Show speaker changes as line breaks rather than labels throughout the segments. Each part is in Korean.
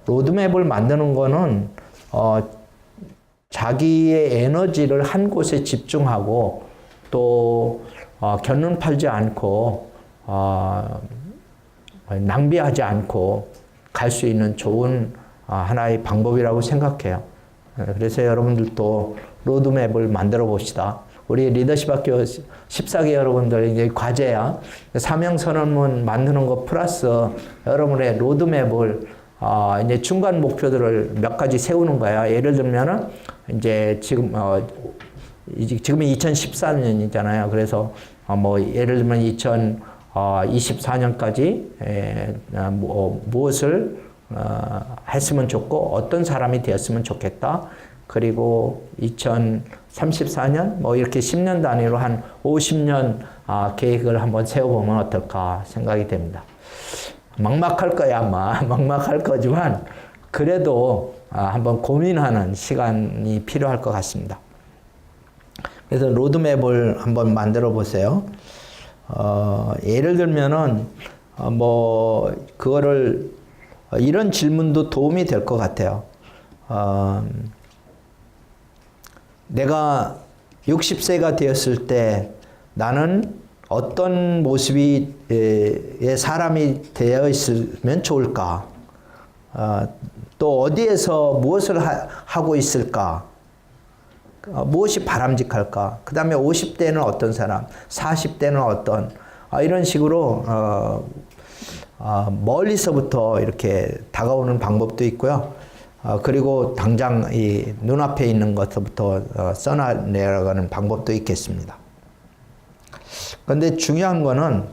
로드맵을 만드는 거는 자기의 에너지를 한 곳에 집중하고 또 견눈 팔지 않고 낭비하지 않고 갈 수 있는 좋은 하나의 방법이라고 생각해요. 그래서 여러분들도 로드맵을 만들어 봅시다. 우리 리더십 학교 14기 여러분들 이제 과제야. 사명선언문 만드는 것 플러스 여러분의 로드맵을 이제 중간 목표들을 몇 가지 세우는 거야. 예를 들면은 이제 지금이 2014년이잖아요. 그래서 뭐 예를 들면 2024년까지 무엇을 했으면 좋고 어떤 사람이 되었으면 좋겠다. 그리고 2034년 뭐 이렇게 10년 단위로 한 50년 계획을 한번 세워보면 어떨까 생각이 됩니다. 막막할 거야 아마. 막막할 거지만 그래도 한번 고민하는 시간이 필요할 것 같습니다. 그래서 로드맵을 한번 만들어 보세요. 예를 들면은 뭐 그거를 이런 질문도 도움이 될 것 같아요. 내가 60세가 되었을 때 나는 어떤 모습의 사람이 되어 있으면 좋을까? 또 어디에서 무엇을 하고 있을까? 무엇이 바람직할까? 그 다음에 50대는 어떤 사람, 40대는 어떤, 이런 식으로 멀리서부터 이렇게 다가오는 방법도 있고요. 그리고 당장 이 눈앞에 있는 것부터 써내려가는 방법도 있겠습니다. 그런데 중요한 거는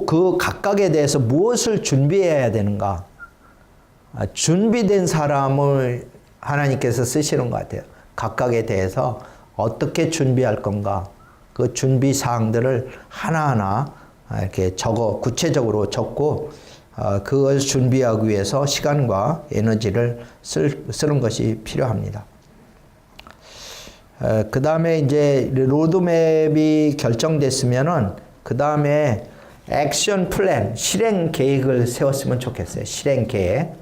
그 각각에 대해서 무엇을 준비해야 되는가? 준비된 사람을 하나님께서 쓰시는 것 같아요. 각각에 대해서 어떻게 준비할 건가? 그 준비 사항들을 하나하나 이렇게 구체적으로 적고 그걸 준비하기 위해서 시간과 에너지를 쓰는 것이 필요합니다. 그 다음에 이제 로드맵이 결정됐으면은 그 다음에 액션 플랜, 실행 계획을 세웠으면 좋겠어요. 실행 계획,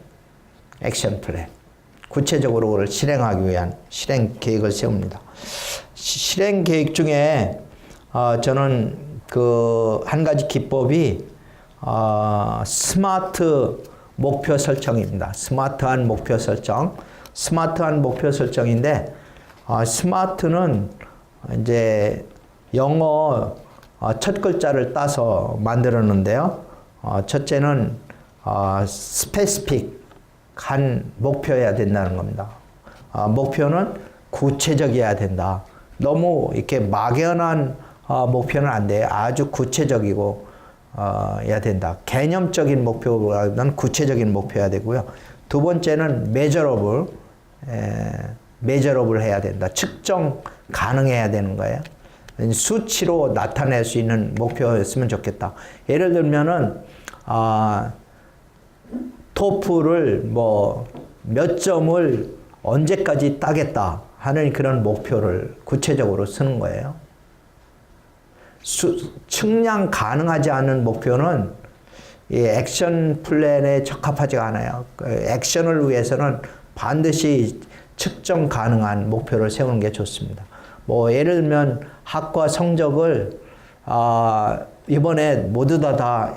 액션 플랜. 구체적으로 그걸 실행하기 위한 실행 계획을 세웁니다. 실행 계획 중에 저는 그 한 가지 기법이 스마트 목표 설정입니다. 스마트한 목표 설정. 스마트한 목표 설정인데 스마트는 이제 영어 첫 글자를 따서 만들었는데요. 첫째는 스페시픽한 목표여야 된다는 겁니다. 목표는 구체적이어야 된다. 너무 이렇게 막연한 목표는 안 돼요. 아주 구체적이고 해야 된다. 개념적인 목표보다는 구체적인 목표여야 되고요. 두 번째는 measurable 해야 된다. 측정 가능해야 되는 거예요. 수치로 나타낼 수 있는 목표였으면 좋겠다. 예를 들면은 토플을 뭐 몇 점을 언제까지 따겠다 하는 그런 목표를 구체적으로 쓰는 거예요. 측량 가능하지 않은 목표는 이 액션 플랜에 적합하지가 않아요. 액션을 위해서는 반드시 측정 가능한 목표를 세우는 게 좋습니다. 뭐 예를 들면 학과 성적을 이번에 모두 다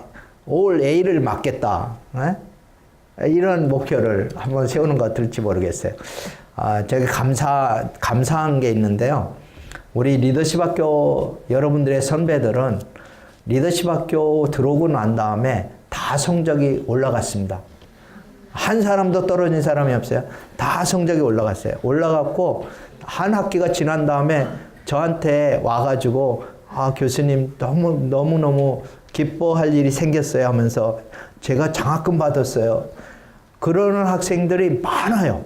올 A를 맞겠다. 이런 목표를 한번 세우는 것 어떨지 모르겠어요. 제가 감사한 게 있는데요. 우리 리더십 학교 여러분들의 선배들은 리더십 학교 들어오고 난 다음에 다 성적이 올라갔습니다. 한 사람도 떨어진 사람이 없어요. 다 성적이 올라갔어요. 올라갔고 한 학기가 지난 다음에 저한테 와가지고 교수님 너무너무 기뻐할 일이 생겼어요 하면서 제가 장학금 받았어요. 그러는 학생들이 많아요.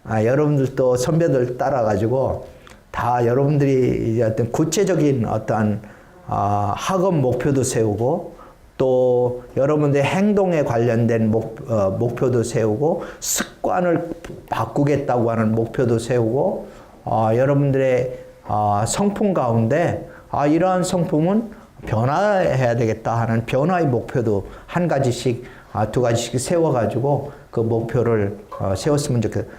여러분들도 선배들 따라가지고 다 여러분들이 이제 어떤 구체적인 어떤 학업 목표도 세우고 또 여러분들의 행동에 관련된 목표도 세우고 습관을 바꾸겠다고 하는 목표도 세우고 여러분들의 성품 가운데 이러한 성품은 변화해야 되겠다 하는 변화의 목표도 한 가지씩 두 가지씩 세워가지고 그 목표를 세웠으면 좋겠어요.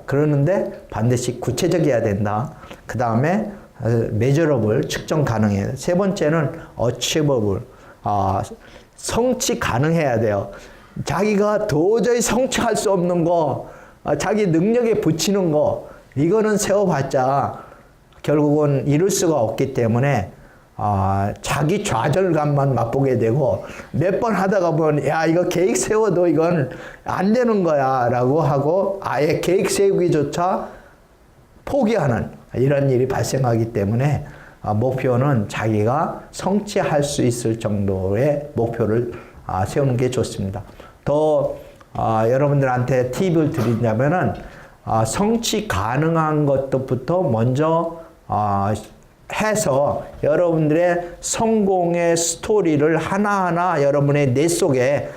그러는데 반드시 구체적이어야 된다. 그 다음에 measurable, 측정 가능해요. 세 번째는 achievable, 성취 가능해야 돼요. 자기가 도저히 성취할 수 없는 거, 자기 능력에 붙이는 거, 이거는 세워봤자 결국은 이룰 수가 없기 때문에 자기 좌절감만 맛보게 되고 몇 번 하다가 보면 야 이거 계획 세워도 이건 안 되는 거야 라고 하고 아예 계획 세우기조차 포기하는 이런 일이 발생하기 때문에 목표는 자기가 성취할 수 있을 정도의 목표를 세우는 게 좋습니다. 더 여러분들한테 팁을 드리자면은 성취 가능한 것부터 먼저 해서 여러분들의 성공의 스토리를 하나하나 여러분의 뇌 속에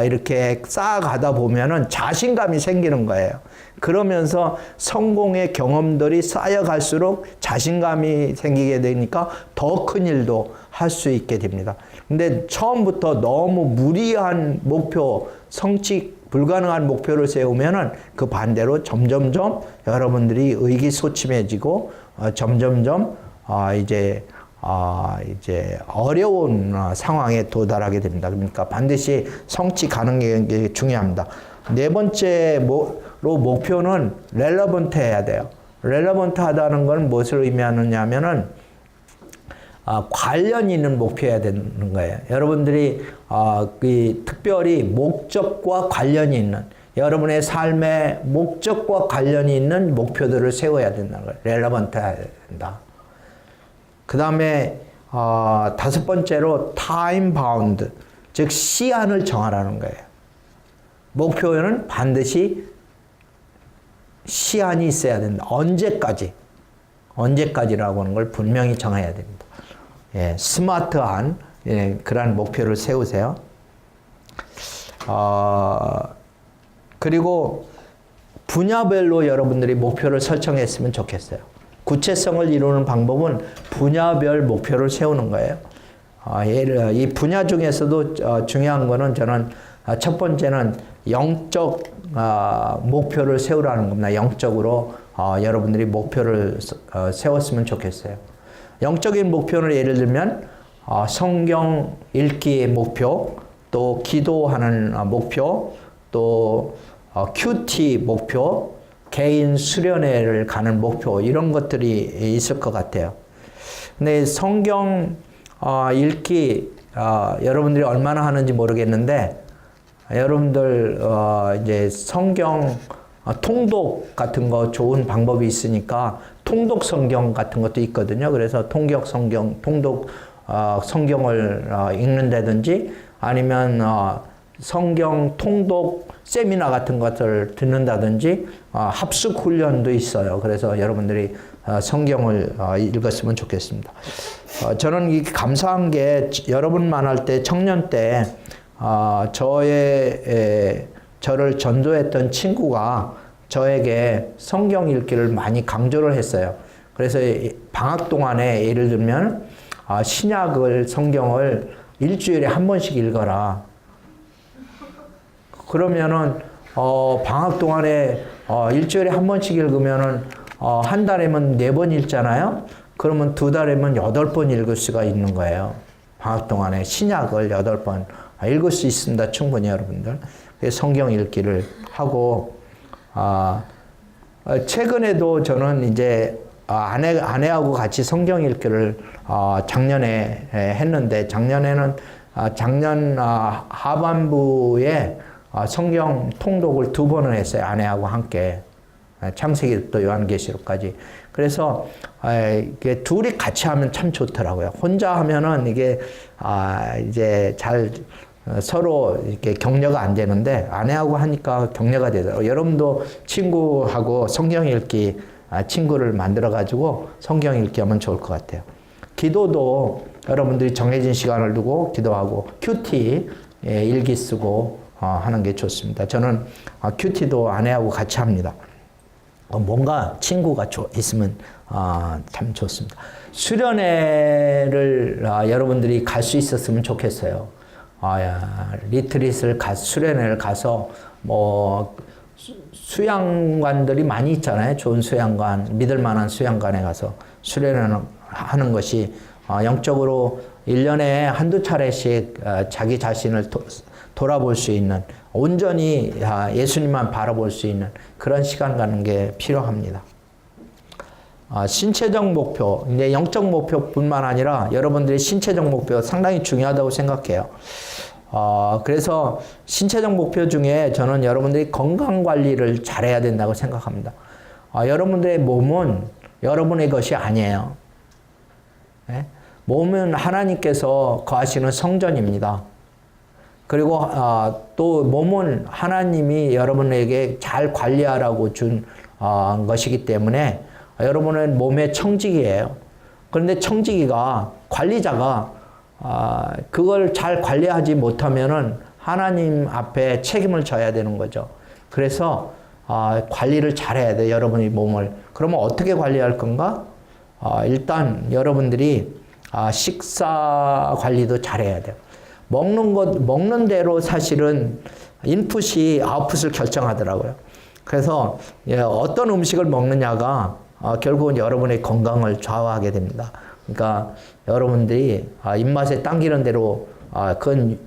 이렇게 쌓아가다 보면은 자신감이 생기는 거예요. 그러면서 성공의 경험들이 쌓여갈수록 자신감이 생기게 되니까 더 큰 일도 할 수 있게 됩니다. 근데 처음부터 너무 무리한 목표, 성취 불가능한 목표를 세우면은 그 반대로 점점점 여러분들이 의기소침해지고 점점점 이제 어려운 상황에 도달하게 됩니다. 그러니까 반드시 성취 가능한 게 중요합니다. 네 번째로 목표는 relevant 해야 돼요. relevant 하다는 건 무엇을 의미하느냐면은 관련 있는 목표여야 되는 거예요. 여러분들이 특별히 목적과 관련이 있는 여러분의 삶의 목적과 관련이 있는 목표들을 세워야 된다는 거예요. relevant 해야 된다. 그 다음에 다섯 번째로 time bound, 즉 시한을 정하라는 거예요. 목표는 반드시 시한이 있어야 된다. 언제까지라고 하는 걸 분명히 정해야 됩니다. 예, 스마트한 그러한 목표를 세우세요. 그리고 분야별로 여러분들이 목표를 설정했으면 좋겠어요. 구체성을 이루는 방법은 분야별 목표를 세우는 거예요. 이 분야 중에서도 중요한 거는 저는 첫 번째는 영적 목표를 세우라는 겁니다. 영적으로 여러분들이 목표를 세웠으면 좋겠어요. 영적인 목표는 예를 들면 성경 읽기의 목표, 또 기도하는 목표, 또 큐티 목표, 개인 수련회를 가는 목표, 이런 것들이 있을 것 같아요. 근데 성경 읽기 여러분들이 얼마나 하는지 모르겠는데 여러분들 이제 성경 통독 같은 거 좋은 방법이 있으니까 통독 성경 같은 것도 있거든요. 그래서 통독 성경을 읽는다든지 아니면 성경 통독 세미나 같은 것을 듣는다든지 합숙 훈련도 있어요. 그래서 여러분들이 성경을 읽었으면 좋겠습니다. 저는 감사한 게 여러분만 할 때 청년 때 저를 전도했던 친구가 저에게 성경 읽기를 많이 강조를 했어요. 그래서 방학 동안에 예를 들면 성경을 일주일에 한 번씩 읽어라. 그러면은 방학 동안에 일주일에 한 번씩 읽으면은 한 달이면 4번 읽잖아요. 그러면 2달이면 8번 읽을 수가 있는 거예요. 방학 동안에 신약을 8번 읽을 수 있습니다. 충분히 여러분들. 성경 읽기를 하고 최근에도 저는 이제 아내하고 같이 성경 읽기를 작년에 했는데 작년 하반부에 성경 통독을 2번을 했어요. 아내하고 함께 창세기부터 요한계시록까지. 그래서 이게 둘이 같이 하면 참 좋더라고요. 혼자 하면은 이게 이제 잘 서로 이렇게 격려가 안 되는데 아내하고 하니까 격려가 되더라고요. 여러분도 친구하고 성경 읽기 친구를 만들어 가지고 성경 읽기 하면 좋을 것 같아요. 기도도 여러분들이 정해진 시간을 두고 기도하고 큐티 일기 쓰고 하는 게 좋습니다. 저는 큐티도 아내하고 같이 합니다. 뭔가 친구가 있으면 참 좋습니다. 수련회를 여러분들이 갈 수 있었으면 좋겠어요. 리트릿을 수련회를 가서 뭐 수양관들이 많이 있잖아요. 좋은 수양관, 믿을 만한 수양관에 가서 수련회를 하는 것이 영적으로 1년에 한두 차례씩 자기 자신을 돌아볼 수 있는, 온전히 예수님만 바라볼 수 있는 그런 시간 갖는 게 필요합니다. 신체적 목표, 이제 영적 목표뿐만 아니라 여러분들의 신체적 목표 상당히 중요하다고 생각해요. 그래서 신체적 목표 중에 저는 여러분들이 건강 관리를 잘해야 된다고 생각합니다. 여러분들의 몸은 여러분의 것이 아니에요. 네? 몸은 하나님께서 거하시는 성전입니다. 그리고 또 몸은 하나님이 여러분에게 잘 관리하라고 준 것이기 때문에 여러분의 몸의 청지기예요. 그런데 청지기가, 관리자가 그걸 잘 관리하지 못하면은 하나님 앞에 책임을 져야 되는 거죠. 그래서 관리를 잘해야 돼요. 여러분의 몸을. 그러면 어떻게 관리할 건가? 일단 여러분들이 식사 관리도 잘해야 돼요. 먹는 대로 사실은 인풋이 아웃풋을 결정하더라고요. 그래서 어떤 음식을 먹느냐가 결국은 여러분의 건강을 좌우하게 됩니다. 그러니까 여러분들이 입맛에 당기는 대로 그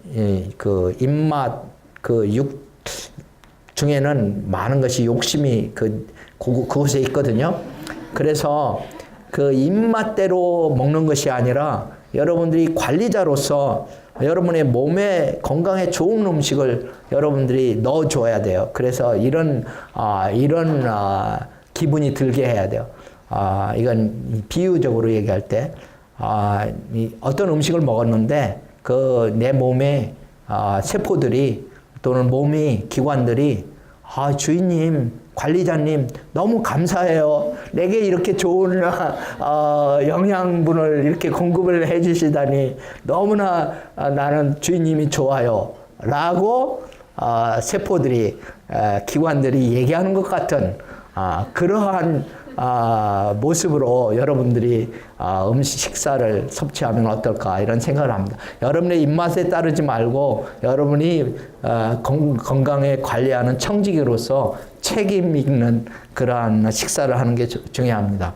입맛 육 중에는 많은 것이 욕심이 그곳에 있거든요. 그래서 그 입맛대로 먹는 것이 아니라 여러분들이 관리자로서 여러분의 몸에 건강에 좋은 음식을 여러분들이 넣어줘야 돼요. 그래서 이런 기분이 들게 해야 돼요. 이건 비유적으로 얘기할 때, 어떤 음식을 먹었는데, 내 몸에, 세포들이, 또는 몸이, 기관들이, 주인님, 관리자님, 너무 감사해요. 내게 이렇게 좋은, 영양분을 이렇게 공급을 해 주시다니, 너무나 나는 주인님이 좋아요. 라고, 세포들이, 기관들이 얘기하는 것 같은, 그러한 모습으로 여러분들이 식사를 섭취하면 어떨까 이런 생각을 합니다. 여러분의 입맛에 따르지 말고 여러분이 건강에 관리하는 청지기로서 책임 있는 그러한 식사를 하는 게 중요합니다.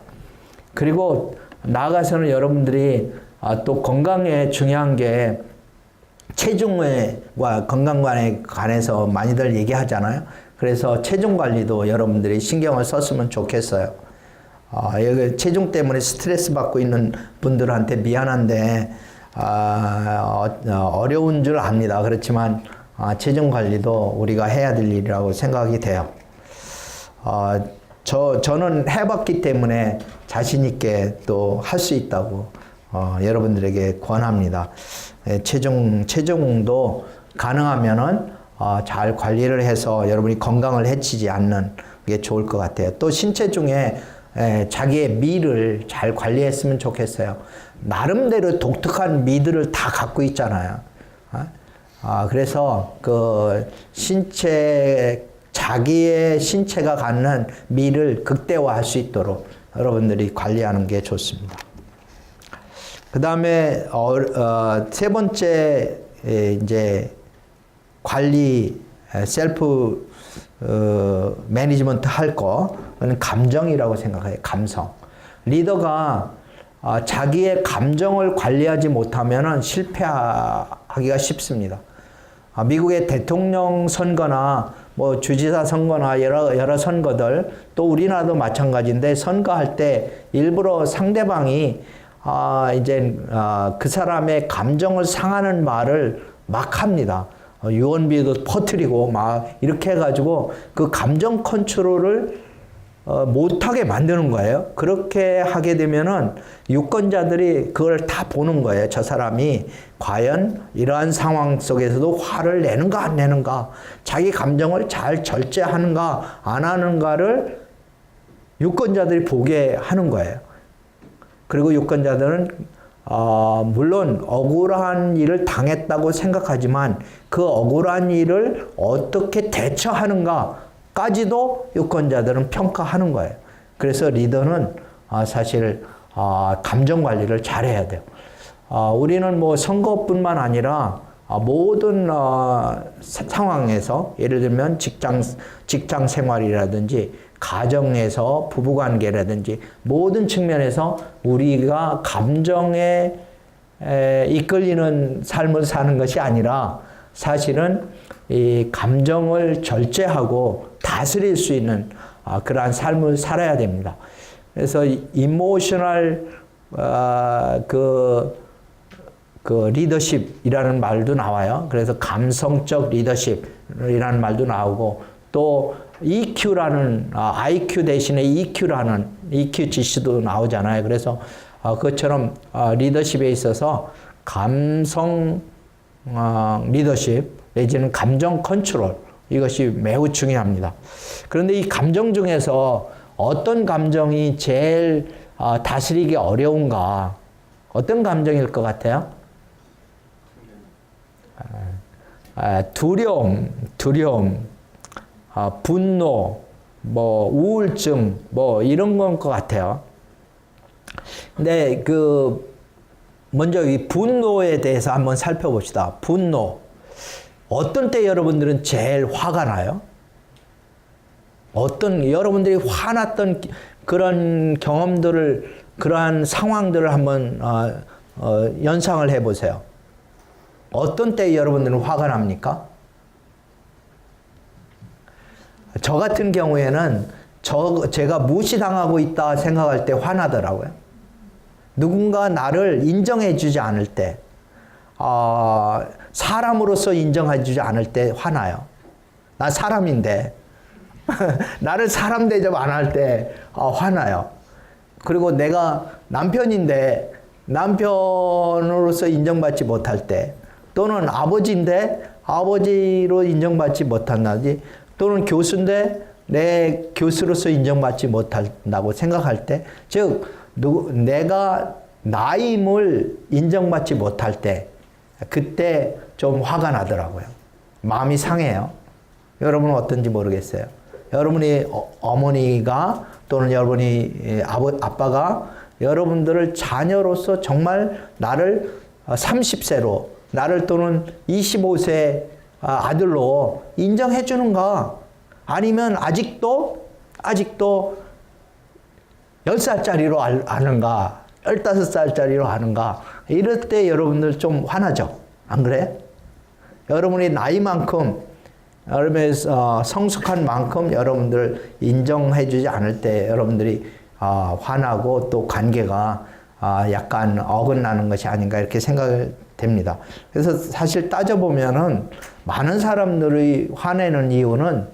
그리고 나아가서는 여러분들이 또 건강에 중요한 게 체중과 건강관에 관해서 많이들 얘기하잖아요. 그래서 체중 관리도 여러분들이 신경을 썼으면 좋겠어요. 여기 체중 때문에 스트레스 받고 있는 분들한테 미안한데 어려운 줄 압니다. 그렇지만 체중 관리도 우리가 해야 될 일이라고 생각이 돼요. 저는 해봤기 때문에 자신 있게 또 할 수 있다고 여러분들에게 권합니다. 체중도 가능하면은 잘 관리를 해서 여러분이 건강을 해치지 않는 게 좋을 것 같아요. 또 신체 중에 자기의 미를 잘 관리했으면 좋겠어요. 나름대로 독특한 미들을 다 갖고 있잖아요. 그래서 자기의 신체가 갖는 미를 극대화할 수 있도록 여러분들이 관리하는 게 좋습니다. 그 다음에 세 번째 이제 관리, 셀프 매니지먼트 할 거는 감정이라고 생각해요. 감성. 리더가 자기의 감정을 관리하지 못하면 실패하기가 쉽습니다. 미국의 대통령 선거나 뭐 주지사 선거나 여러 선거들, 또 우리나라도 마찬가지인데, 선거할 때 일부러 상대방이 그 사람의 감정을 상하는 말을 막 합니다. 유언비어도 퍼뜨리고 막 이렇게 해가지고 그 감정 컨트롤을 못하게 만드는 거예요. 그렇게 하게 되면은 유권자들이 그걸 다 보는 거예요. 저 사람이 과연 이러한 상황 속에서도 화를 내는가 안 내는가, 자기 감정을 잘 절제하는가 안 하는가를 유권자들이 보게 하는 거예요. 그리고 유권자들은 물론 억울한 일을 당했다고 생각하지만 그 억울한 일을 어떻게 대처하는가까지도 유권자들은 평가하는 거예요. 그래서 리더는 사실 감정 관리를 잘해야 돼요. 우리는 뭐 선거뿐만 아니라 모든 상황에서 예를 들면 직장 생활이라든지 가정에서 부부관계라든지 모든 측면에서 우리가 감정에 이끌리는 삶을 사는 것이 아니라 사실은 이 감정을 절제하고 다스릴 수 있는 그러한 삶을 살아야 됩니다. 그래서 이모셔널 그 리더십이라는 말도 나와요. 그래서 감성적 리더십이라는 말도 나오고 또 EQ라는 IQ 대신에 EQ라는 EQ 지수도 나오잖아요. 그래서 그것처럼 리더십에 있어서 감성 리더십 내지는 감정 컨트롤 이것이 매우 중요합니다. 그런데 이 감정 중에서 어떤 감정이 제일 다스리기 어려운가? 어떤 감정일 것 같아요? 두려움, 분노, 우울증, 이런 건 것 같아요. 근데 먼저 이 분노에 대해서 한번 살펴봅시다. 분노. 어떤 때 여러분들은 제일 화가 나요? 여러분들이 화났던 그런 경험들을, 그러한 상황들을 한번, 연상을 해보세요. 어떤 때 여러분들은 화가 납니까? 저 같은 경우에는 제가 무시당하고 있다 생각할 때 화나더라고요. 누군가 나를 인정해주지 않을 때, 사람으로서 인정해주지 않을 때 화나요. 나 사람인데. 나를 사람 대접 안 할 때 화나요. 그리고 내가 남편인데 남편으로서 인정받지 못할 때, 또는 아버지인데 아버지로 인정받지 못한다든지, 또는 교수인데 내 교수로서 인정받지 못한다고 생각할 때, 즉 내가 나임을 인정받지 못할 때, 그때 좀 화가 나더라고요. 마음이 상해요. 여러분은 어떤지 모르겠어요. 여러분이 어머니가 또는 여러분이 아빠가 여러분들을 자녀로서 정말 나를 30세로 나를 또는 25세 아들로 인정해 주는가? 아니면 아직도 10살짜리로 아는가? 15살짜리로 아는가? 이럴 때 여러분들 좀 화나죠? 안 그래? 여러분이 나이만큼, 여러분의 성숙한 만큼 여러분들 인정해 주지 않을 때 여러분들이 화나고 또 관계가 약간 어긋나는 것이 아닌가 이렇게 생각이 됩니다. 그래서 사실 따져보면은 많은 사람들이 화내는 이유는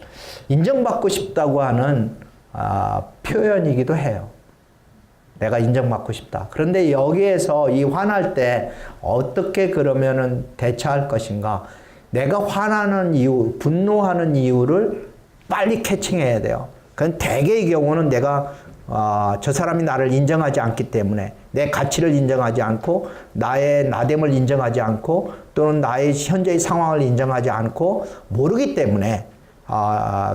인정받고 싶다고 하는 표현이기도 해요. 내가 인정받고 싶다. 그런데 여기에서 이 화날 때 어떻게 그러면은 대처할 것인가? 내가 화나는 이유, 분노하는 이유를 빨리 캐칭해야 돼요. 그건 대개의 경우는 내가 저 사람이 나를 인정하지 않기 때문에, 내 가치를 인정하지 않고 나의 나됨을 인정하지 않고 또는 나의 현재의 상황을 인정하지 않고 모르기 때문에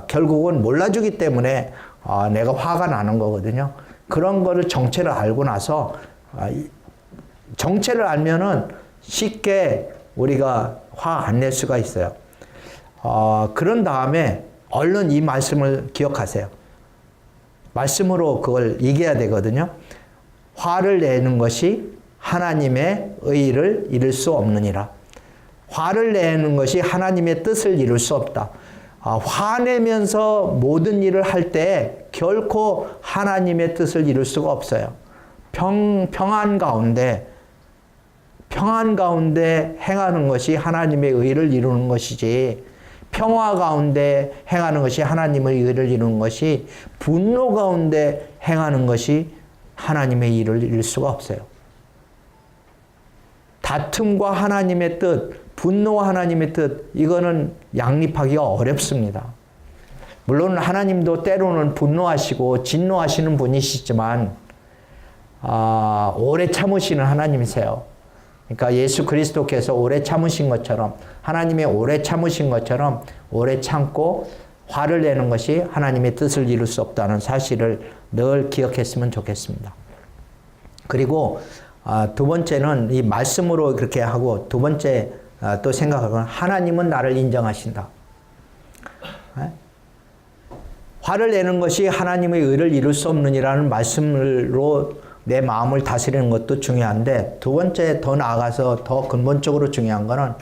결국은 몰라주기 때문에 내가 화가 나는 거거든요. 그런 거를 정체를 알고 나서 정체를 알면은 쉽게 우리가 화 안 낼 수가 있어요. 그런 다음에 얼른 이 말씀을 기억하세요. 말씀으로 그걸 이겨야 되거든요. 화를 내는 것이 하나님의 의를 이룰 수 없느니라. 화를 내는 것이 하나님의 뜻을 이룰 수 없다. 화내면서 모든 일을 할 때 결코 하나님의 뜻을 이룰 수가 없어요. 평안 가운데 행하는 것이 하나님의 의를 이루는 것이지, 평화 가운데 행하는 것이 하나님의 의를 이루는 것이, 분노 가운데 행하는 것이 하나님의 의를 이룰 수가 없어요. 다툼과 하나님의 뜻, 분노와 하나님의 뜻, 이거는 양립하기가 어렵습니다. 물론 하나님도 때로는 분노하시고 진노하시는 분이시지만 오래 참으시는 하나님이세요. 그러니까 예수 그리스도께서 오래 참으신 것처럼, 하나님의 오래 참으신 것처럼 오래 참고 화를 내는 것이 하나님의 뜻을 이룰 수 없다는 사실을 늘 기억했으면 좋겠습니다. 그리고 두 번째는 이 말씀으로 그렇게 하고, 두 번째 또 생각하면 하나님은 나를 인정하신다. 화를 내는 것이 하나님의 의를 이룰 수 없느니라는 말씀으로 내 마음을 다스리는 것도 중요한데, 두 번째 더 나아가서 더 근본적으로 중요한 거는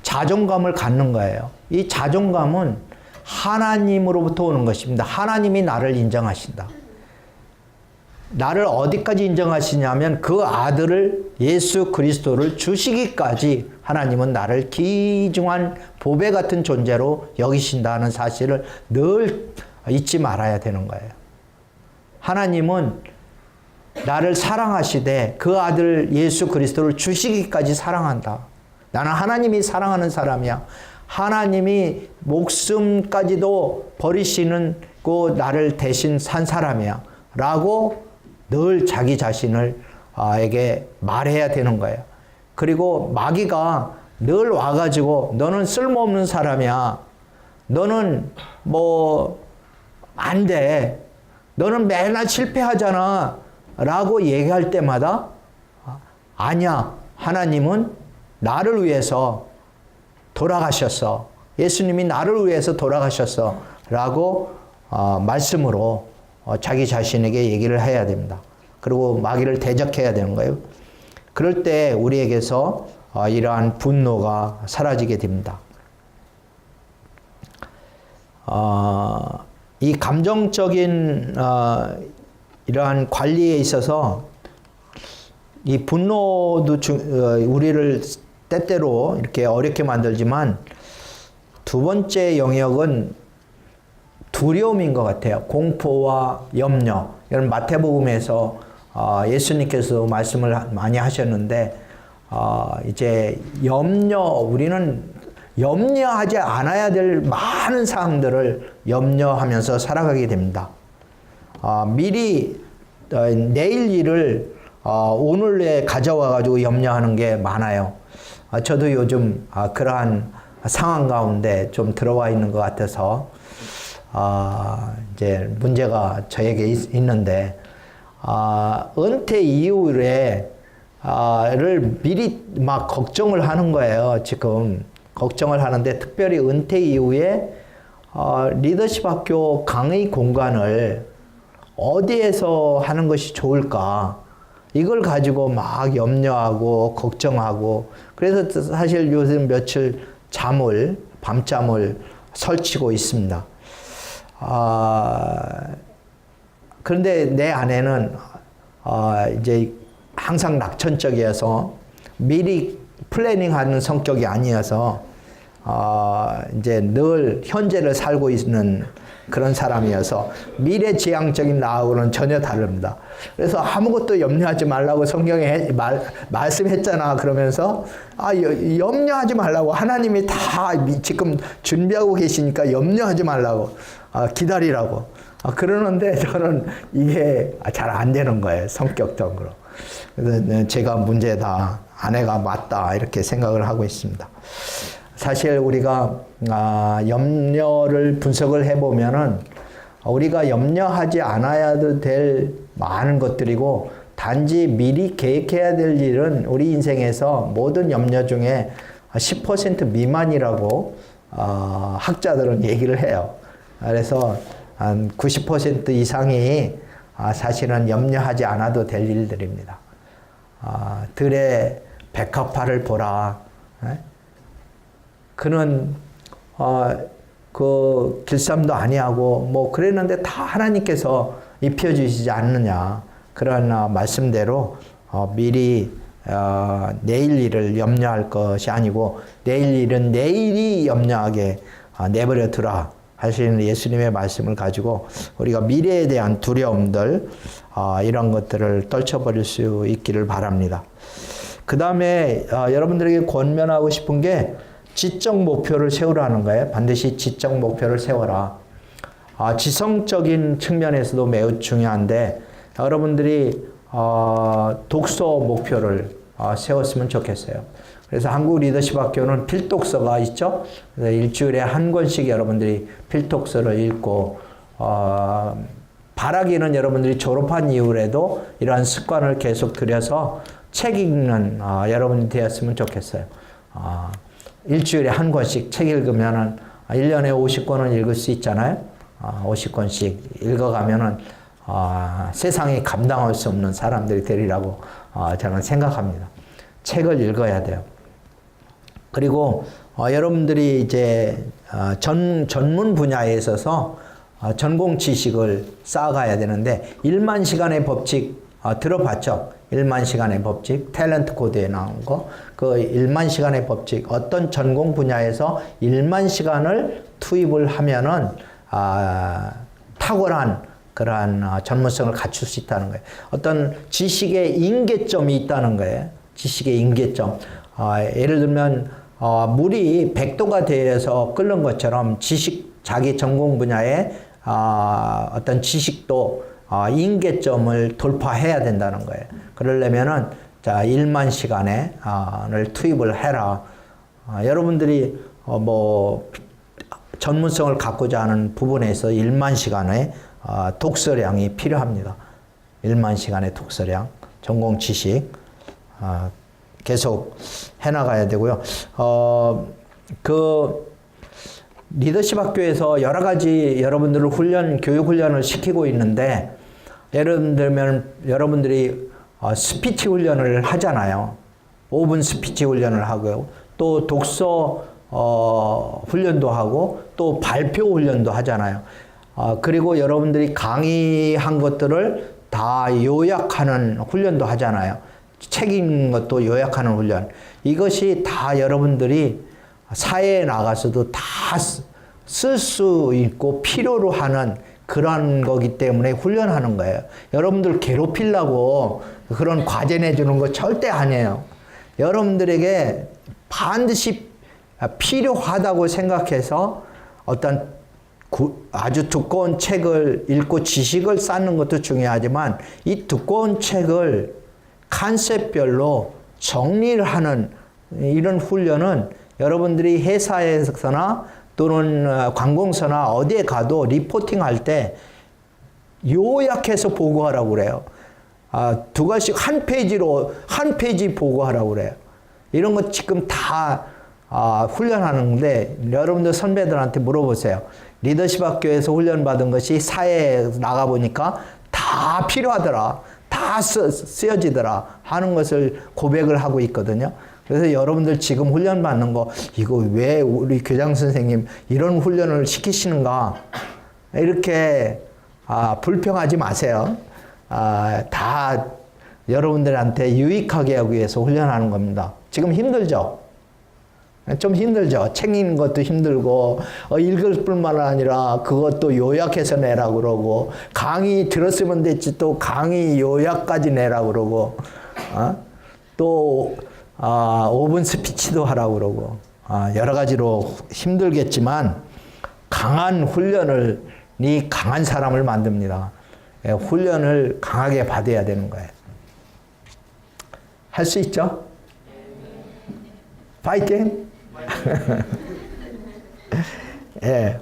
자존감을 갖는 거예요. 이 자존감은 하나님으로부터 오는 것입니다. 하나님이 나를 인정하신다. 나를 어디까지 인정하시냐면 그 아들을, 예수 그리스도를 주시기까지 하나님은 나를 귀중한 보배 같은 존재로 여기신다는 사실을 늘 잊지 말아야 되는 거예요. 하나님은 나를 사랑하시되 그 아들 예수 그리스도를 주시기까지 사랑한다. 나는 하나님이 사랑하는 사람이야. 하나님이 목숨까지도 버리시는 그 나를 대신 산 사람이야. 라고 늘 자기 자신을 에게 말해야 되는 거예요. 그리고 마귀가 늘 와가지고 너는 쓸모없는 사람이야. 너는 안 돼. 너는 맨날 실패하잖아. 라고 얘기할 때마다 아니야. 하나님은 나를 위해서 돌아가셨어. 예수님이 나를 위해서 돌아가셨어. 라고 말씀으로 자기 자신에게 얘기를 해야 됩니다. 그리고 마귀를 대적해야 되는 거예요. 그럴 때 우리에게서 이러한 분노가 사라지게 됩니다. 이 감정적인 이러한 관리에 있어서 이 분노도 우리를 때때로 이렇게 어렵게 만들지만, 두 번째 영역은 두려움인 것 같아요. 공포와 염려. 이런 마태복음에서 예수님께서 말씀을 많이 하셨는데, 이제 우리는 염려하지 않아야 될 많은 사항들을 염려하면서 살아가게 됩니다. 미리 내일 일을 오늘에 가져와가지고 염려하는 게 많아요. 저도 요즘 그러한 상황 가운데 좀 들어와 있는 것 같아서 이제 문제가 저에게 있는데, 은퇴 이후에 를 미리 막 걱정을 하는 거예요. 지금 걱정을 하는데, 특별히 은퇴 이후에 리더십 학교 강의 공간을 어디에서 하는 것이 좋을까? 이걸 가지고 막 염려하고 걱정하고, 그래서 사실 요즘 며칠 밤잠을 설치고 있습니다. 그런데 내 아내는 이제 항상 낙천적이어서 미리 플래닝하는 성격이 아니어서 이제 늘 현재를 살고 있는 그런 사람이어서 미래지향적인 나하고는 전혀 다릅니다. 그래서 아무것도 염려하지 말라고 성경에 말씀했잖아. 그러면서 염려하지 말라고, 하나님이 다 지금 준비하고 계시니까 염려하지 말라고, 기다리라고 그러는데, 저는 이게 잘 안 되는 거예요, 성격적으로. 그래서 제가 문제다, 아내가 맞다, 이렇게 생각을 하고 있습니다. 사실 우리가 염려를 분석을 해보면은 우리가 염려하지 않아야 될 많은 것들이고, 단지 미리 계획해야 될 일은 우리 인생에서 모든 염려 중에 10% 미만이라고 학자들은 얘기를 해요. 그래서 한 90% 이상이 사실은 염려하지 않아도 될 일들입니다. 들의 백합화를 보라. 그는 그 길쌈도 아니하고 그랬는데 다 하나님께서 입혀주시지 않느냐. 그런 말씀대로 미리 내일 일을 염려할 것이 아니고, 내일 일은 내일이 염려하게 내버려 두라 하시는 예수님의 말씀을 가지고 우리가 미래에 대한 두려움들, 이런 것들을 떨쳐버릴 수 있기를 바랍니다. 그 다음에 여러분들에게 권면하고 싶은 게 지적 목표를 세우라는 거예요. 반드시 지적 목표를 세워라. 지성적인 측면에서도 매우 중요한데, 여러분들이 독서 목표를 세웠으면 좋겠어요. 그래서 한국 리더십 학교는 필독서가 있죠. 그래서 일주일에 한 권씩 여러분들이 필독서를 읽고, 바라기는 여러분들이 졸업한 이후에도 이러한 습관을 계속 들여서 책 읽는 여러분이 되었으면 좋겠어요. 일주일에 한 권씩 책 읽으면은 1년에 50권은 읽을 수 있잖아요. 50권씩 읽어가면은 세상이 감당할 수 없는 사람들이 되리라고 저는 생각합니다. 책을 읽어야 돼요. 그리고 여러분들이 이제 전문 분야에 있어서 전공 지식을 쌓아가야 되는데 1만 시간의 법칙 들어봤죠? 1만 시간의 법칙, 탤런트 코드에 나온 거. 그 1만 시간의 법칙, 어떤 전공 분야에서 1만 시간을 투입을 하면은 탁월한 그러한 전문성을 갖출 수 있다는 거예요. 어떤 지식의 임계점이 있다는 거예요. 지식의 임계점. 예를 들면 물이 100도가 되어서 끓는 것처럼 자기 전공 분야의 어떤 지식도 임계점을 돌파해야 된다는 거예요. 그러려면은 1만 시간을 투입을 해라. 여러분들이 전문성을 갖고자 하는 부분에서 1만 시간의 독서량이 필요합니다. 1만 시간의 독서량, 전공 지식 계속 해나가야 되고요. 리더십 학교에서 여러 가지 여러분들을 교육 훈련을 시키고 있는데, 예를 들면 여러분들이 스피치 훈련을 하잖아요. 5분 스피치 훈련을 하고요. 또 독서 훈련도 하고 또 발표 훈련도 하잖아요. 그리고 여러분들이 강의한 것들을 다 요약하는 훈련도 하잖아요. 책 읽는 것도 요약하는 훈련. 이것이 다 여러분들이 사회에 나가서도 다 쓸 수 있고 필요로 하는 그런 거기 때문에 훈련하는 거예요. 여러분들 괴롭히려고 그런 과제 내주는 거 절대 아니에요. 여러분들에게 반드시 필요하다고 생각해서 어떤 아주 두꺼운 책을 읽고 지식을 쌓는 것도 중요하지만 이 두꺼운 책을 컨셉별로 정리를 하는 이런 훈련은 여러분들이 회사에서나 또는 관공서나 어디에 가도 리포팅 할 때 요약해서 보고하라고 그래요. 두 가지씩 한 페이지 보고하라고 그래요. 이런 거 지금 다 훈련하는데 여러분들 선배들한테 물어보세요. 리더십 학교에서 훈련받은 것이 사회에 나가보니까 다 필요하더라. 다 쓰여지더라 하는 것을 고백을 하고 있거든요. 그래서 여러분들 지금 훈련 받는 거, 이거 왜 우리 교장 선생님 이런 훈련을 시키시는가? 이렇게 불평하지 마세요. 다 여러분들한테 유익하게 하기 위해서 훈련하는 겁니다. 지금 힘들죠? 좀 힘들죠? 책 읽는 것도 힘들고, 읽을 뿐만 아니라 그것도 요약해서 내라고 그러고, 강의 들었으면 됐지 또 강의 요약까지 내라고 그러고, 또 5분 스피치도 하라고 그러고, 여러 가지로 힘들겠지만 강한 훈련이 강한 사람을 만듭니다. 훈련을 강하게 받아야 되는 거예요. 할 수 있죠? 파이팅! 예.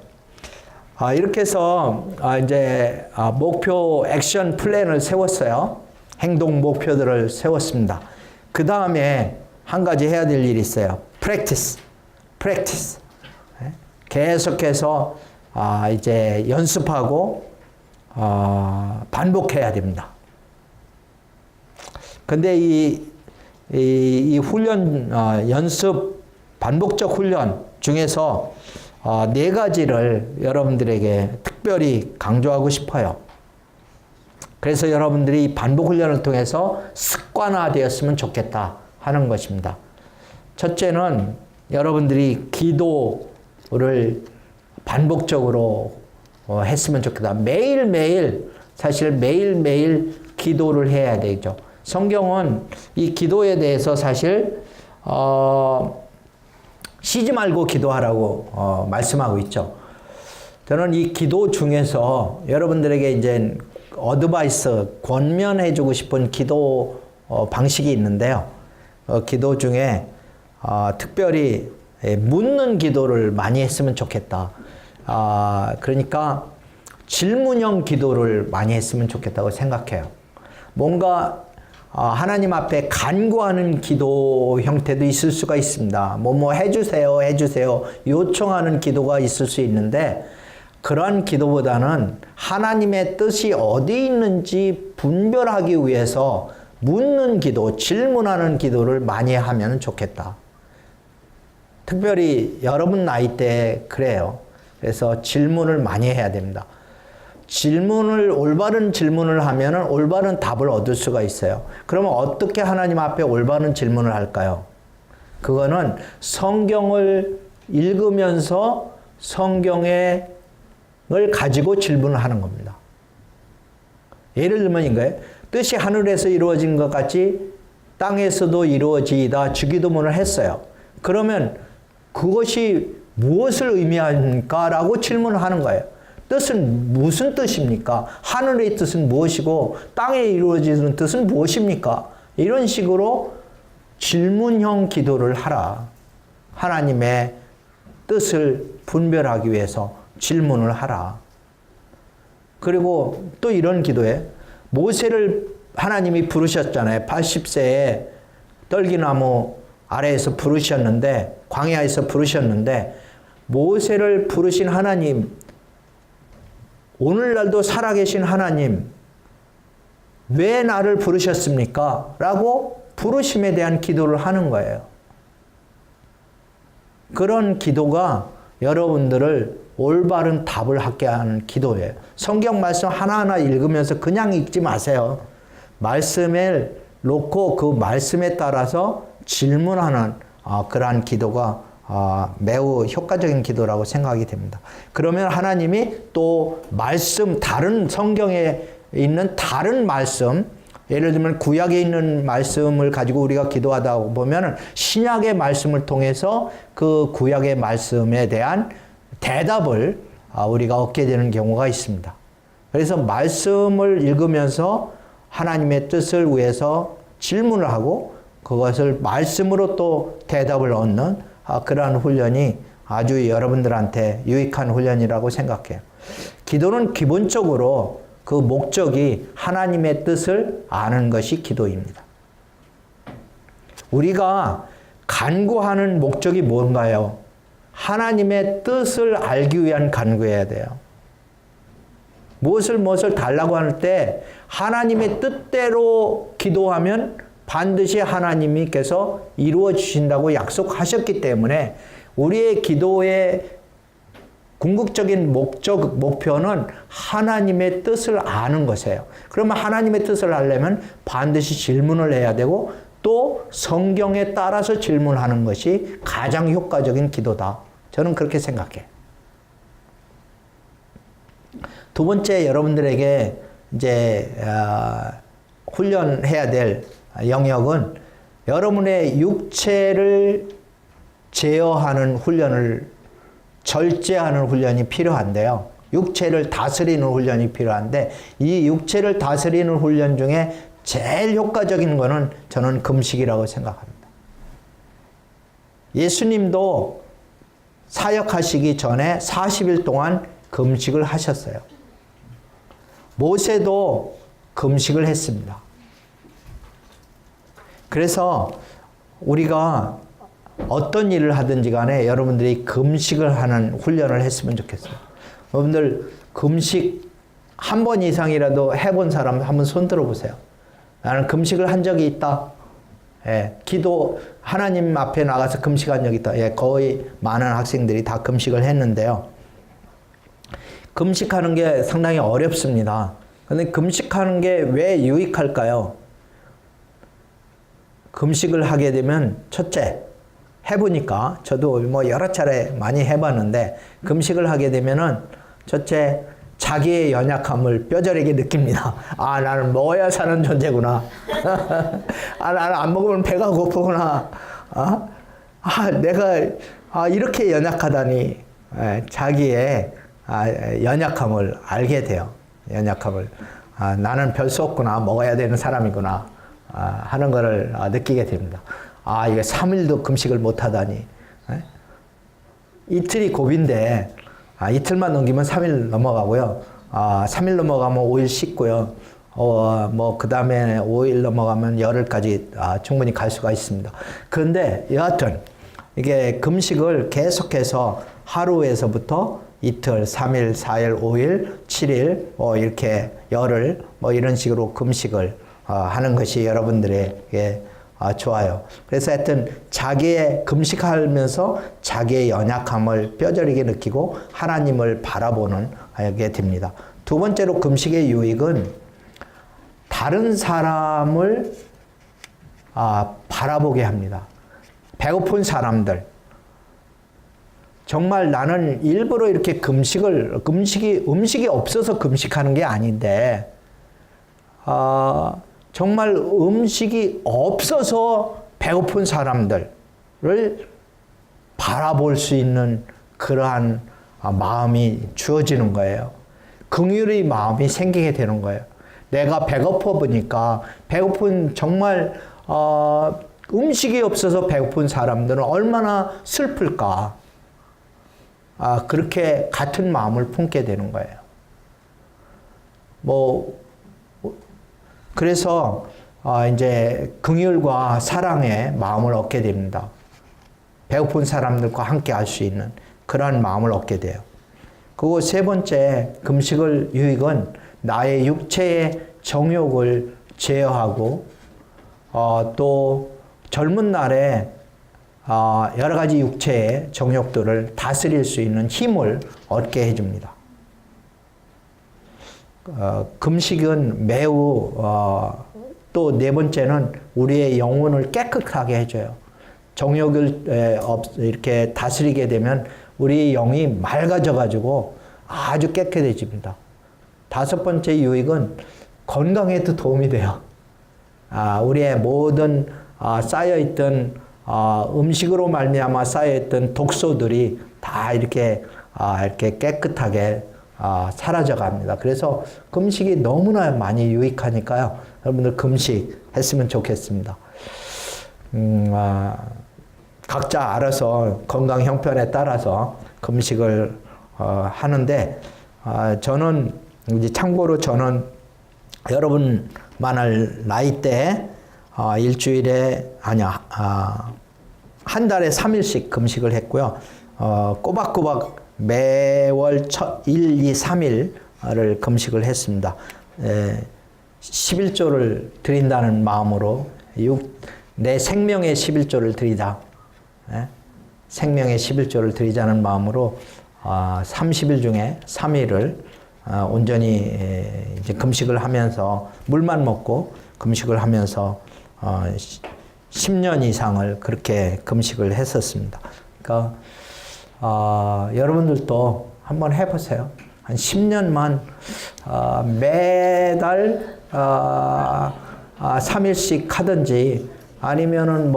이렇게 해서 이제 목표 액션 플랜을 세웠어요. 행동 목표들을 세웠습니다. 그 다음에 한 가지 해야 될 일이 있어요. practice. 계속해서 이제 연습하고 반복해야 됩니다. 근데 이 훈련, 연습, 반복적 훈련 중에서 4가지를 여러분들에게 특별히 강조하고 싶어요. 그래서 여러분들이 반복 훈련을 통해서 습관화되었으면 좋겠다 하는 것입니다. 첫째는 여러분들이 기도를 반복적으로 했으면 좋겠다. 사실 매일매일 기도를 해야 되죠. 성경은 이 기도에 대해서 사실 쉬지 말고 기도하라고 말씀하고 있죠. 저는 이 기도 중에서 여러분들에게 이제 어드바이스, 권면해주고 싶은 기도 방식이 있는데요. 기도 중에 특별히 묻는 기도를 많이 했으면 좋겠다. 그러니까 질문형 기도를 많이 했으면 좋겠다고 생각해요. 뭔가 하나님 앞에 간구하는 기도 형태도 있을 수가 있습니다. 뭐 해주세요, 해주세요. 요청하는 기도가 있을 수 있는데, 그러한 기도보다는 하나님의 뜻이 어디 있는지 분별하기 위해서 묻는 기도, 질문하는 기도를 많이 하면 좋겠다. 특별히 여러분 나이 때 그래요. 그래서 질문을 많이 해야 됩니다. 올바른 질문을 하면 올바른 답을 얻을 수가 있어요. 그러면 어떻게 하나님 앞에 올바른 질문을 할까요? 그거는 성경을 읽으면서 성경을 가지고 질문을 하는 겁니다. 예를 들면 이거예요. 뜻이 하늘에서 이루어진 것 같이 땅에서도 이루어지이다 주기도문을 했어요. 그러면 그것이 무엇을 의미합니까? 질문을 하는 거예요. 뜻은 무슨 뜻입니까? 하늘의 뜻은 무엇이고 땅에 이루어지는 뜻은 무엇입니까? 이런 식으로 질문형 기도를 하라. 하나님의 뜻을 분별하기 위해서 질문을 하라. 그리고 또 이런 기도에 모세를 하나님이 부르셨잖아요. 80세에 떨기나무 아래에서 부르셨는데, 광야에서 부르셨는데, 모세를 부르신 하나님, 오늘날도 살아계신 하나님, 왜 나를 부르셨습니까? 라고 부르심에 대한 기도를 하는 거예요. 그런 기도가 여러분들을 올바른 답을 하게 하는 기도예요. 성경 말씀 하나하나 읽으면서 그냥 읽지 마세요. 말씀을 놓고 그 말씀에 따라서 질문하는 그러한 기도가 매우 효과적인 기도라고 생각이 됩니다. 그러면 하나님이 또 말씀, 다른 성경에 있는 다른 말씀, 예를 들면 구약에 있는 말씀을 가지고 우리가 기도하다 보면 신약의 말씀을 통해서 그 구약의 말씀에 대한 대답을 우리가 얻게 되는 경우가 있습니다. 그래서 말씀을 읽으면서 하나님의 뜻을 위해서 질문을 하고 그것을 말씀으로 또 대답을 얻는 그러한 훈련이 아주 여러분들한테 유익한 훈련이라고 생각해요. 기도는 기본적으로 그 목적이 하나님의 뜻을 아는 것이 기도입니다. 우리가 간구하는 목적이 뭔가요? 하나님의 뜻을 알기 위한 간구해야 돼요. 무엇을 달라고 할 때 하나님의 뜻대로 기도하면 반드시 하나님께서 이루어 주신다고 약속하셨기 때문에 우리의 기도의 궁극적인 목표는 하나님의 뜻을 아는 것이에요. 그러면 하나님의 뜻을 알려면 반드시 질문을 해야 되고 또 성경에 따라서 질문하는 것이 가장 효과적인 기도다. 저는 그렇게 생각해요. 두 번째, 여러분들에게 이제 훈련해야 될 영역은 여러분의 육체를 제어하는 훈련을, 절제하는 훈련이 필요한데요. 육체를 다스리는 훈련이 필요한데, 이 육체를 다스리는 훈련 중에 제일 효과적인 거는 저는 금식이라고 생각합니다. 예수님도 사역하시기 전에 40일 동안 금식을 하셨어요. 모세도 금식을 했습니다. 그래서 우리가 어떤 일을 하든지 간에 여러분들이 금식을 하는 훈련을 했으면 좋겠어요. 여러분들 금식 한 번 이상이라도 해본 사람 한번 손 들어보세요. 나는 금식을 한 적이 있다. 예, 기도 하나님 앞에 나가서 금식한 적이 있다. 예, 거의 많은 학생들이 다 금식을 했는데요. 금식하는 게 상당히 어렵습니다. 근데 금식하는 게 왜 유익할까요? 금식을 하게 되면 첫째, 해보니까 저도 뭐 여러 차례 많이 해봤는데 금식을 하게 되면은 첫째, 자기의 연약함을 뼈저리게 느낍니다. 아, 나는 먹어야 사는 존재구나. 아, 나는 안 먹으면 배가 고프구나. 내가 이렇게 연약하다니. 자기의 연약함을 알게 돼요. 연약함을. 나는 별 수 없구나. 먹어야 되는 사람이구나. 하는 것을 느끼게 됩니다. 이게 3일도 금식을 못하다니. 이틀이 고비인데 이틀만 넘기면 3일 넘어가고요. 3일 넘어가면 5일 씻고요. 그 다음에 5일 넘어가면 열흘까지 충분히 갈 수가 있습니다. 그런데 여하튼 이게 금식을 계속해서 하루에서부터 이틀, 3일, 4일, 5일, 7일, 이렇게 열흘, 이런 식으로 금식을 하는 것이 여러분들에게 좋아요. 그래서 하여튼 자기의 금식하면서 자기의 연약함을 뼈저리게 느끼고 하나님을 바라보는 하게 됩니다. 두 번째로 금식의 유익은 다른 사람을 바라보게 합니다. 배고픈 사람들. 정말 나는 일부러 이렇게 음식이 없어서 금식하는 게 아닌데, 정말 음식이 없어서 배고픈 사람들을 바라볼 수 있는 그러한 마음이 주어지는 거예요. 긍휼의 마음이 생기게 되는 거예요. 내가 배고파 보니까 배고픈 정말 음식이 없어서 배고픈 사람들은 얼마나 슬플까. 그렇게 같은 마음을 품게 되는 거예요. 그래서 이제 긍휼과 사랑의 마음을 얻게 됩니다. 배고픈 사람들과 함께 할 수 있는 그러한 마음을 얻게 돼요. 그리고 세 번째 금식의 유익은 나의 육체의 정욕을 제어하고 또 젊은 날에 여러 가지 육체의 정욕들을 다스릴 수 있는 힘을 얻게 해줍니다. 금식은 매우 또 네 번째는 우리의 영혼을 깨끗하게 해줘요. 정욕을 이렇게 다스리게 되면 우리 영이 맑아져가지고 아주 깨끗해집니다. 다섯 번째 유익은 건강에도 도움이 돼요. 우리의 모든 쌓여있던 음식으로 말미암아 쌓여있던 독소들이 다 이렇게 깨끗하게 사라져갑니다. 그래서 금식이 너무나 많이 유익하니까요. 여러분들 금식 했으면 좋겠습니다. 각자 알아서 건강 형편에 따라서 금식을 하는데 저는 이제 참고로 저는 여러분만을 나이대에 일주일에 한 달에 3일씩 금식을 했고요. 꼬박꼬박 매월 1, 2, 3일을 금식을 했습니다. 11조를 드린다는 마음으로 내 생명의 11조를 드리자. 생명의 11조를 드리자는 마음으로 30일 중에 3일을 온전히 이제 금식을 하면서 물만 먹고 금식을 하면서 10년 이상을 그렇게 금식을 했었습니다. 그러니까 여러분들도 한번 해보세요. 한 10년만 매달 3일씩 하든지 아니면은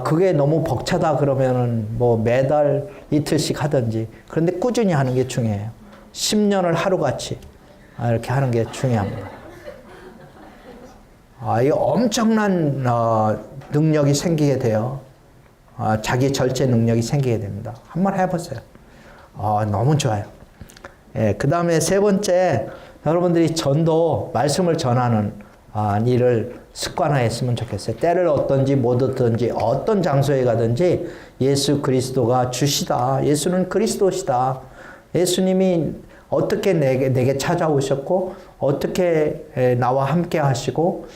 그게 너무 벅차다 그러면은 매달 이틀씩 하든지 그런데 꾸준히 하는 게 중요해요. 10년을 하루같이 이렇게 하는 게 중요합니다. 이 엄청난 능력이 생기게 돼요. 자기 절제 능력이 생기게 됩니다. 한번 해보세요. 너무 좋아요. 그 다음에 세 번째, 여러분들이 전도, 말씀을 전하는 일을 습관화했으면 좋겠어요. 때를 얻든지 못 얻든지 어떤 장소에 가든지 예수 그리스도가 주시다. 예수는 그리스도시다. 예수님이 어떻게 내게 찾아오셨고 어떻게 나와 함께 하시고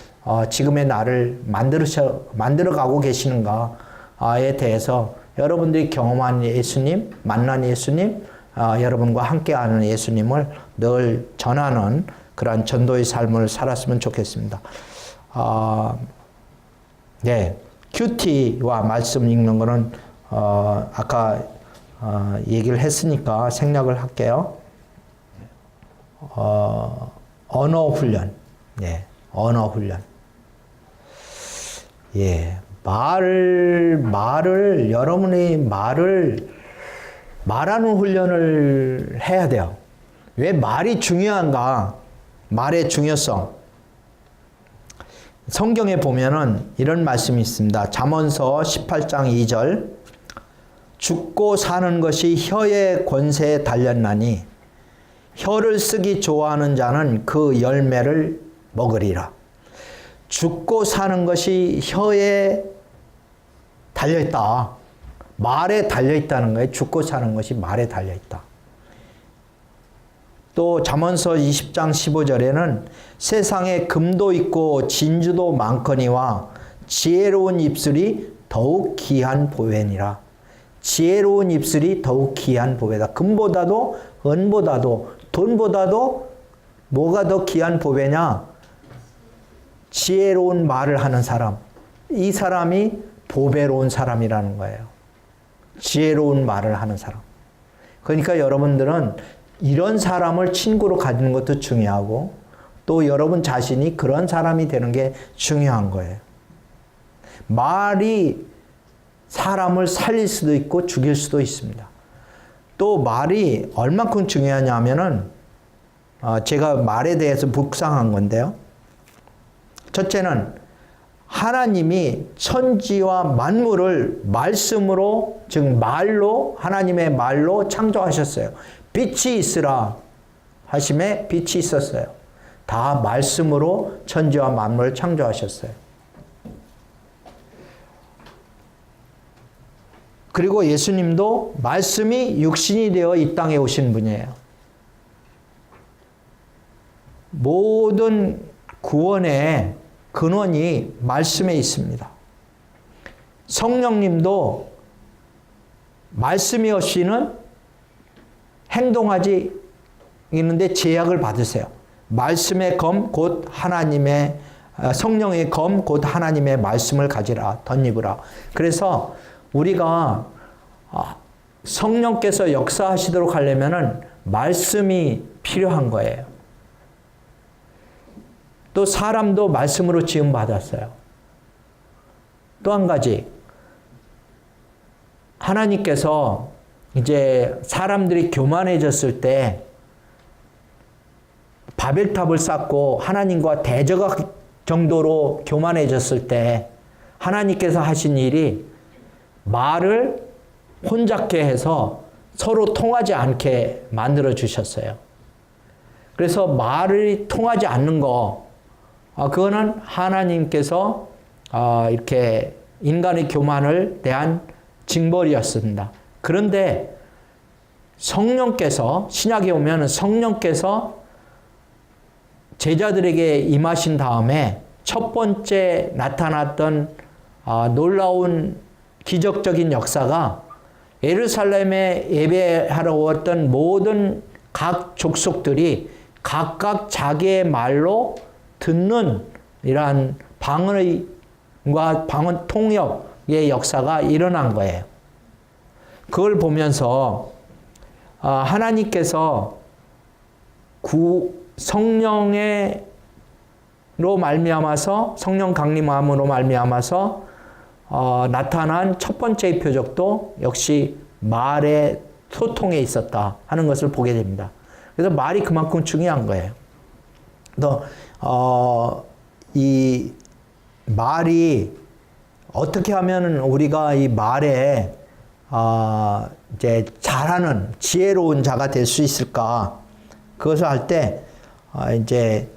지금의 나를 만들어가고 계시는가에 대해서 여러분들이 경험한 예수님, 만난 예수님, 여러분과 함께하는 예수님을 늘 전하는 그러한 전도의 삶을 살았으면 좋겠습니다. 네, 큐티와 말씀 읽는 거는 아까 얘기를 했으니까 생략을 할게요. 언어 훈련, 네, 언어 훈련. 예, 여러분이 말하는 훈련을 해야 돼요. 왜 말이 중요한가? 말의 중요성. 성경에 보면은 이런 말씀이 있습니다. 잠언서 18장 2절. 죽고 사는 것이 혀의 권세에 달렸나니 혀를 쓰기 좋아하는 자는 그 열매를 먹으리라. 죽고 사는 것이 혀에 달려있다. 말에 달려있다는 거예요. 죽고 사는 것이 말에 달려있다. 또 잠언서 20장 15절에는 세상에 금도 있고 진주도 많거니와 지혜로운 입술이 더욱 귀한 보배니라. 지혜로운 입술이 더욱 귀한 보배다. 금보다도 은보다도 돈보다도 뭐가 더 귀한 보배냐? 지혜로운 말을 하는 사람. 이 사람이 보배로운 사람이라는 거예요. 지혜로운 말을 하는 사람. 그러니까 여러분들은 이런 사람을 친구로 가지는 것도 중요하고 또 여러분 자신이 그런 사람이 되는 게 중요한 거예요. 말이 사람을 살릴 수도 있고 죽일 수도 있습니다. 또 말이 얼만큼 중요하냐면은 제가 말에 대해서 묵상한 건데요. 첫째는 하나님이 천지와 만물을 말씀으로, 즉 말로, 하나님의 말로 창조하셨어요. 빛이 있으라 하심에 빛이 있었어요. 다 말씀으로 천지와 만물을 창조하셨어요. 그리고 예수님도 말씀이 육신이 되어 이 땅에 오신 분이에요. 모든 구원의 근원이 말씀에 있습니다. 성령님도 말씀이 없이는 행동하지 있는데 제약을 받으세요. 말씀의 검 곧 하나님의 성령의 검 곧 하나님의 말씀을 가지라 덧입으라. 그래서 우리가 성령께서 역사하시도록 하려면은 말씀이 필요한 거예요. 또 사람도 말씀으로 지음 받았어요. 또 한 가지, 하나님께서 이제 사람들이 교만해졌을 때 바벨탑을 쌓고 하나님과 대적할 정도로 교만해졌을 때 하나님께서 하신 일이 말을 혼잡게 해서 서로 통하지 않게 만들어 주셨어요. 그래서 말이 통하지 않는 거, 그거는 하나님께서 이렇게 인간의 교만을 대한 징벌이었습니다. 그런데 성령께서, 신약에 오면 성령께서 제자들에게 임하신 다음에 첫 번째 나타났던 놀라운 기적적인 역사가 예루살렘에 예배하러 왔던 모든 각 족속들이 각각 자기의 말로 듣는 이러한 방언과 방언 통역의 역사가 일어난 거예요. 그걸 보면서 하나님께서 성령으로 말미암아서, 성령 강림함으로 말미암아서 나타난 첫 번째 표적도 역시 말의 소통에 있었다 하는 것을 보게 됩니다. 그래서 말이 그만큼 중요한 거예요. 또 이 말이 어떻게 하면 우리가 이 말에 이제 잘하는 지혜로운 자가 될 수 있을까? 그것을 할 때 이제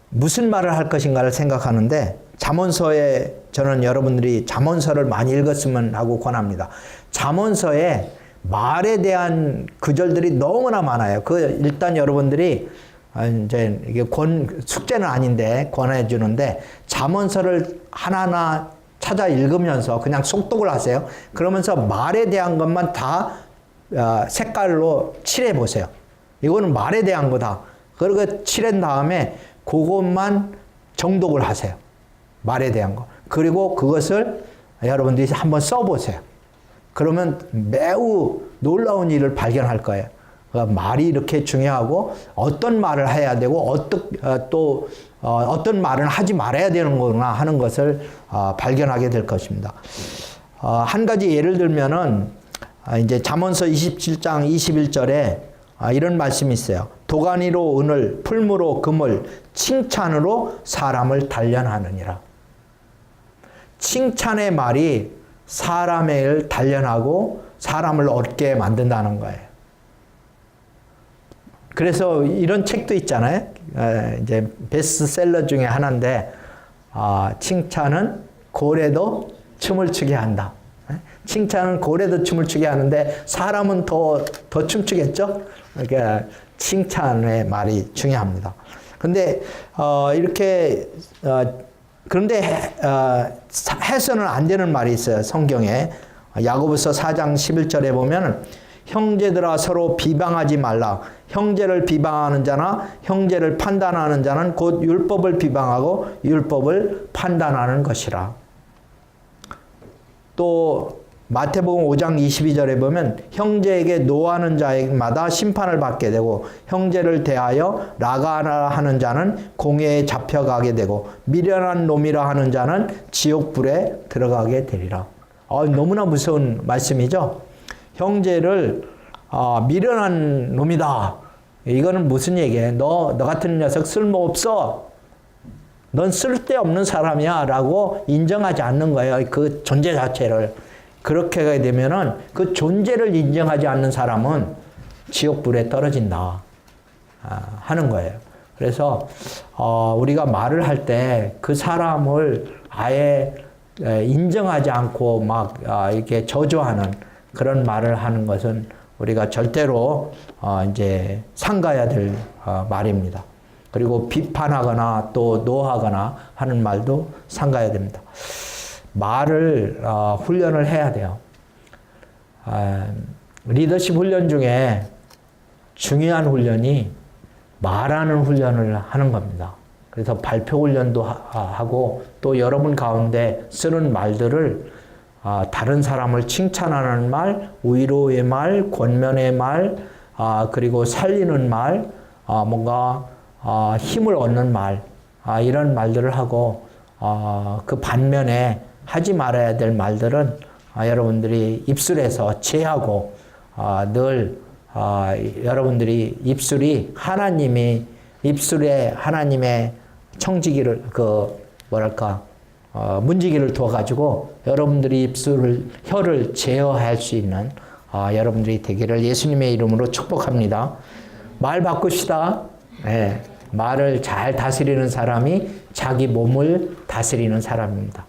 무슨 말을 할 것인가를 생각하는데, 잠언서에 저는 여러분들이 잠언서를 많이 읽었으면 하고 권합니다. 잠언서에 말에 대한 구절들이 너무나 많아요. 일단 여러분들이 이제 이게 숙제는 아닌데 권해 주는데, 잠언서를 하나하나 찾아 읽으면서 그냥 속독을 하세요. 그러면서 말에 대한 것만 다 색깔로 칠해 보세요. 이거는 말에 대한 거다. 그리고 칠한 다음에 그것만 정독을 하세요. 말에 대한 거. 그리고 그것을 여러분들이 한번 써보세요. 그러면 매우 놀라운 일을 발견할 거예요. 그러니까 말이 이렇게 중요하고 어떤 말을 해야 되고 어떤 말은 하지 말아야 되는 거구나 하는 것을 발견하게 될 것입니다. 한 가지 예를 들면은 이제 잠언서 27장 21절에 이런 말씀이 있어요. 도가니로 은을, 풀무로 금을, 칭찬으로 사람을 단련하느니라. 칭찬의 말이 사람을 단련하고 사람을 얻게 만든다는 거예요. 그래서 이런 책도 있잖아요. 이제 베스트셀러 중에 하나인데, 칭찬은 고래도 춤을 추게 한다. 칭찬은 고래도 춤을 추게 하는데 사람은 더 춤추겠죠? 그러니까 칭찬의 말이 중요합니다. 근데 이렇게 그런데 해서는 안 되는 말이 있어요. 성경에 야고보서 4장 11절에 보면 형제들아 서로 비방하지 말라. 형제를 비방하는 자나 형제를 판단하는 자는 곧 율법을 비방하고 율법을 판단하는 것이라. 또 마태복음 5장 22절에 보면 형제에게 노하는 자마다 심판을 받게 되고 형제를 대하여 라가라 하는 자는 공회에 잡혀가게 되고 미련한 놈이라 하는 자는 지옥불에 들어가게 되리라. 너무나 무서운 말씀이죠. 형제를 미련한 놈이다. 이거는 무슨 얘기예요? 너 같은 녀석 쓸모없어. 넌 쓸데없는 사람이야 라고 인정하지 않는 거예요. 그 존재 자체를. 그렇게 되면은 그 존재를 인정하지 않는 사람은 지옥불에 떨어진다 하는 거예요. 그래서 우리가 말을 할 때 그 사람을 아예 인정하지 않고 막 이렇게 저주하는 그런 말을 하는 것은 우리가 절대로 이제 삼가야 될 말입니다. 그리고 비판하거나 또 노하거나 하는 말도 삼가야 됩니다. 말을 훈련을 해야 돼요. 리더십 훈련 중에 중요한 훈련이 말하는 훈련을 하는 겁니다. 그래서 발표 훈련도 하고 또 여러분 가운데 쓰는 말들을 다른 사람을 칭찬하는 말, 위로의 말, 권면의 말, 그리고 살리는 말, 뭔가 힘을 얻는 말, 이런 말들을 하고 그 반면에 하지 말아야 될 말들은 여러분들이 입술에서 제하고 늘 여러분들이 입술이 입술에 하나님의 청지기를 문지기를 두어가지고 여러분들이 혀를 제어할 수 있는 여러분들이 되기를 예수님의 이름으로 축복합니다. 말 바꿉시다. 네, 말을 잘 다스리는 사람이 자기 몸을 다스리는 사람입니다.